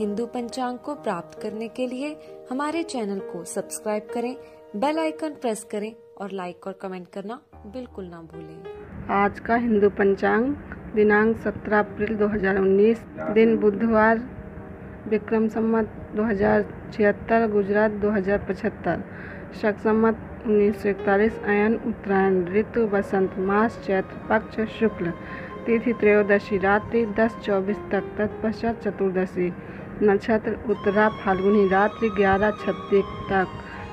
हिंदू पंचांग को प्राप्त करने के लिए हमारे चैनल को सब्सक्राइब करें, बेल आइकन प्रेस करें और लाइक और कमेंट करना बिल्कुल ना भूलें। आज का हिंदू पंचांग दिनांक 17 अप्रैल 2019, दिन बुधवार, विक्रम संवत 2076, गुजरात 2075, शक संवत 1941, अयन उत्तरायण, ऋतु वसंत, मास चैत्र, पक्ष शुक्ल, तिथि त्रयोदशी, रात्रि 10:24 तक, तत्पश्चात चतुर्दशी, नक्षत्र उत्तरा फाल्गुनी, रात्रि 11:36 तक,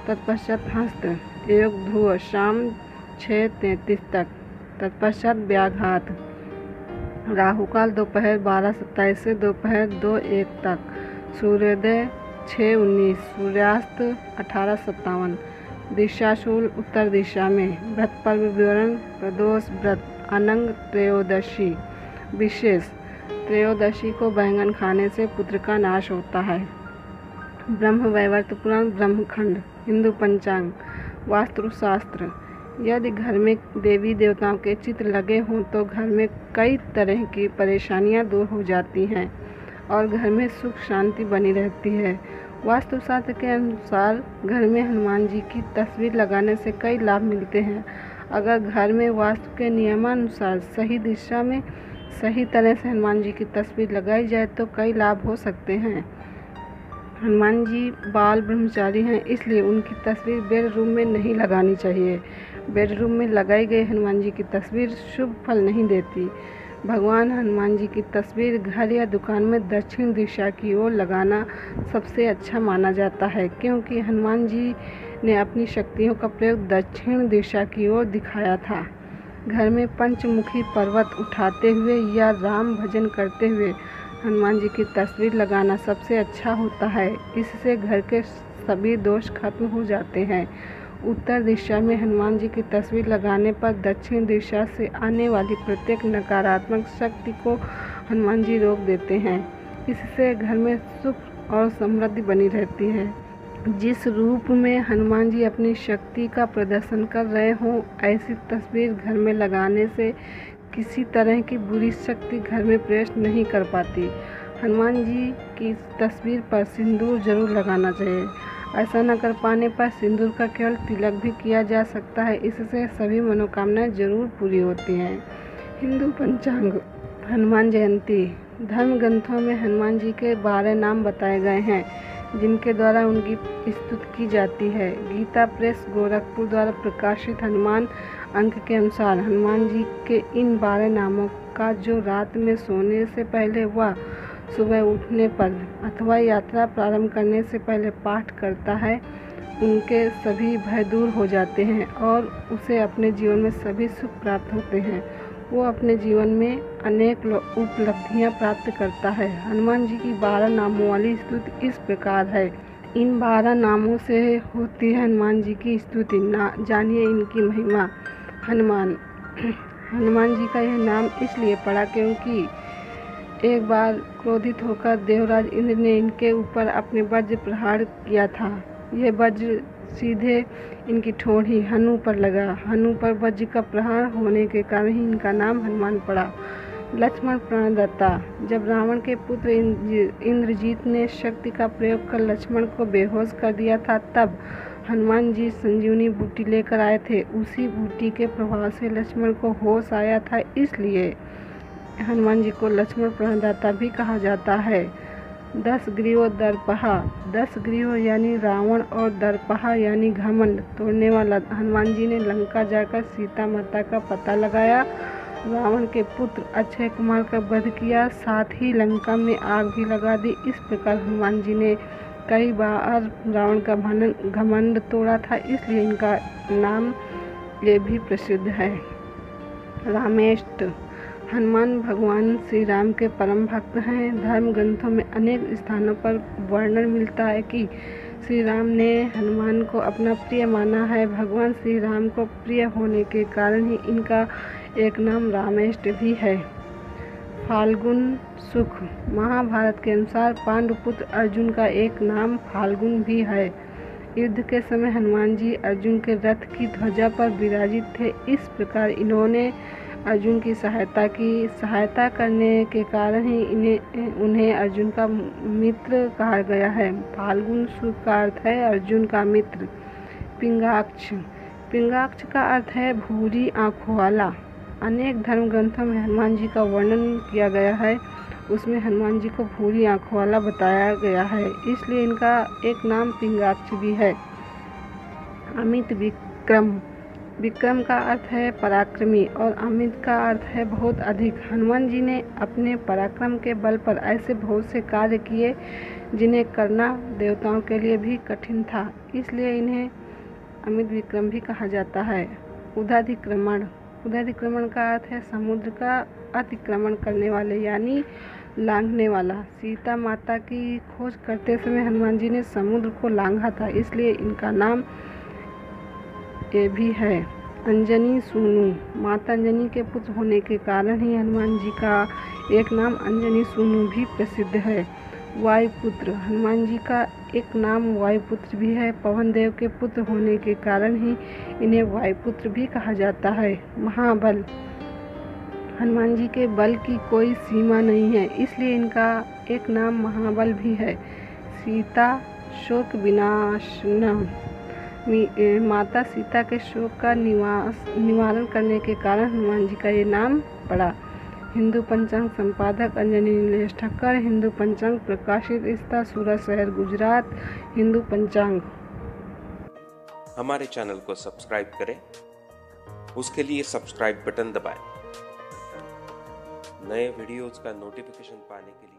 तत्पश्चात हस्त, योग ध्रुव, शाम 6:33 तक, तत्पश्चात व्याघात, राहु काल दोपहर 12:27 से दोपहर 2:01 तक, सूर्योदय 6:19, सूर्यास्त 18:57, दिशाशूल उत्तर दिशा में। व्रत पर्व विवरण: प्रदोष व्रत, अनंग त्रयोदशी। विशेष: त्रयोदशी को बैंगन खाने से पुत्र का नाश होता है। ब्रह्म वैवर्त पुराण ब्रह्मखंड। हिंदू पंचांग। वास्तुशास्त्र: यदि घर में देवी देवताओं के चित्र लगे हों तो घर में कई तरह की परेशानियां दूर हो जाती हैं और घर में सुख शांति बनी रहती है। वास्तुशास्त्र के अनुसार घर में हनुमान जी की तस्वीर लगाने से कई लाभ मिलते हैं। अगर घर में वास्तु के नियमानुसार सही दिशा में सही तरह से हनुमान जी की तस्वीर लगाई जाए तो कई लाभ हो सकते हैं। हनुमान जी बाल ब्रह्मचारी हैं, इसलिए उनकी तस्वीर बेडरूम में नहीं लगानी चाहिए। बेडरूम में लगाई गई हनुमान जी की तस्वीर शुभ फल नहीं देती। भगवान हनुमान जी की तस्वीर घर या दुकान में दक्षिण दिशा की ओर लगाना सबसे अच्छा माना जाता है, क्योंकि हनुमान जी ने अपनी शक्तियों का प्रयोग दक्षिण दिशा की ओर दिखाया था। घर में पंचमुखी पर्वत उठाते हुए या राम भजन करते हुए हनुमान जी की तस्वीर लगाना सबसे अच्छा होता है। इससे घर के सभी दोष खत्म हो जाते हैं। उत्तर दिशा में हनुमान जी की तस्वीर लगाने पर दक्षिण दिशा से आने वाली प्रत्येक नकारात्मक शक्ति को हनुमान जी रोक देते हैं। इससे घर में सुख और समृद्धि बनी रहती है। जिस रूप में हनुमान जी अपनी शक्ति का प्रदर्शन कर रहे हों, ऐसी तस्वीर घर में लगाने से किसी तरह की बुरी शक्ति घर में प्रवेश नहीं कर पाती। हनुमान जी की तस्वीर पर सिंदूर जरूर लगाना चाहिए। ऐसा न कर पाने पर सिंदूर का केवल तिलक भी किया जा सकता है। इससे सभी मनोकामनाएं जरूर पूरी होती हैं। हिंदू पंचांग। हनुमान जयंती। धर्म ग्रंथों में हनुमान जी के 12 नाम बताए गए हैं जिनके द्वारा उनकी स्तुति की जाती है। गीता प्रेस गोरखपुर द्वारा प्रकाशित हनुमान अंक के अनुसार हनुमान जी के इन 12 नामों का जो रात में सोने से पहले व सुबह उठने पर अथवा यात्रा प्रारंभ करने से पहले पाठ करता है, उनके सभी भय दूर हो जाते हैं और उसे अपने जीवन में सभी सुख प्राप्त होते हैं। वो अपने जीवन में अनेक उपलब्धियां प्राप्त करता है। हनुमान जी की 12 नामों वाली स्तुति इस प्रकार है। इन 12 नामों से होती है हनुमान जी की स्तुति। जानिए इनकी महिमा। हनुमान जी का यह नाम इसलिए पड़ा क्योंकि एक बार क्रोधित होकर देवराज इंद्र ने इनके ऊपर अपने वज्र प्रहार किया था। यह वज्र सीधे इनकी ठोड़ी हनु पर लगा। हनु पर वज्र का प्रहार होने के कारण ही इनका नाम हनुमान पड़ा। लक्ष्मण प्रणदाता। जब रावण के पुत्र इंद्रजीत ने शक्ति का प्रयोग कर लक्ष्मण को बेहोश कर दिया था, तब हनुमान जी संजीवनी बूटी लेकर आए थे। उसी बूटी के प्रभाव से लक्ष्मण को होश आया था, इसलिए हनुमान जी को लक्ष्मण प्रणदाता भी कहा जाता है। 10 ग्रीव दर्पहा। 10 ग्रीव यानी रावण और दर्पहा यानी घमंड तोड़ने वाला। हनुमान जी ने लंका जाकर सीता माता का पता लगाया, रावण के पुत्र अक्षय कुमार का वध किया, साथ ही लंका में आग भी लगा दी। इस प्रकार हनुमान जी ने कई बार रावण का घमंड तोड़ा था, इसलिए इनका नाम ये भी प्रसिद्ध है। रामेष्ट। हनुमान भगवान श्री राम के परम भक्त हैं। धर्म ग्रंथों में अनेक स्थानों पर वर्णन मिलता है कि श्री राम ने हनुमान को अपना प्रिय माना है। भगवान श्री राम को प्रिय होने के कारण ही इनका एक नाम रामेष्ट भी है। फाल्गुन सुख। महाभारत के अनुसार पांडुपुत्र अर्जुन का एक नाम फाल्गुन भी है। युद्ध के समय हनुमान जी अर्जुन के रथ की ध्वजा पर विराजित थे। इस प्रकार इन्होंने अर्जुन की सहायता करने के कारण ही उन्हें अर्जुन का मित्र कहा गया है। फाल्गुन शुक्ल का अर्थ है अर्जुन का मित्र। पिंगाक्ष का अर्थ है भूरी आँखों वाला। अनेक धर्म ग्रंथों में हनुमान जी का वर्णन किया गया है, उसमें हनुमान जी को भूरी आँखों वाला बताया गया है, इसलिए इनका एक नाम पिंगाक्ष भी है। अमित विक्रम का अर्थ है पराक्रमी और अमित का अर्थ है बहुत अधिक। हनुमान जी ने अपने पराक्रम के बल पर ऐसे बहुत से कार्य किए जिन्हें करना देवताओं के लिए भी कठिन था, इसलिए इन्हें अमित विक्रम भी कहा जाता है। उदाधिक्रमण का अर्थ है समुद्र का अतिक्रमण करने वाले यानी लांघने वाला। सीता माता की खोज करते समय हनुमान जी ने समुद्र को लांघा था, इसलिए इनका नाम ये भी है। अंजनी सूनु, माता अंजनी के पुत्र होने के कारण ही हनुमान जी का एक नाम अंजनी सूनु भी प्रसिद्ध है। वायुपुत्र, हनुमान जी का एक नाम वायुपुत्र भी है। पवन देव के पुत्र होने के कारण ही इन्हें वायुपुत्र भी कहा जाता है। महाबल, हनुमान जी के बल की कोई सीमा नहीं है, इसलिए इनका एक नाम महाबल भी है। सीता शोक विनाशनम, माता सीता के शोक का निवारण करने के कारण हनुमान जी का ये नाम पड़ा। हिंदू पंचांग संपादक अंजनी नीलेश ठक्कर। हिंदू पंचांग प्रकाशित स्थल सूरत शहर गुजरात। हिंदू पंचांग। हमारे चैनल को सब्सक्राइब करें, उसके लिए सब्सक्राइब बटन दबाएं। नए वीडियोज का नोटिफिकेशन पाने के लिए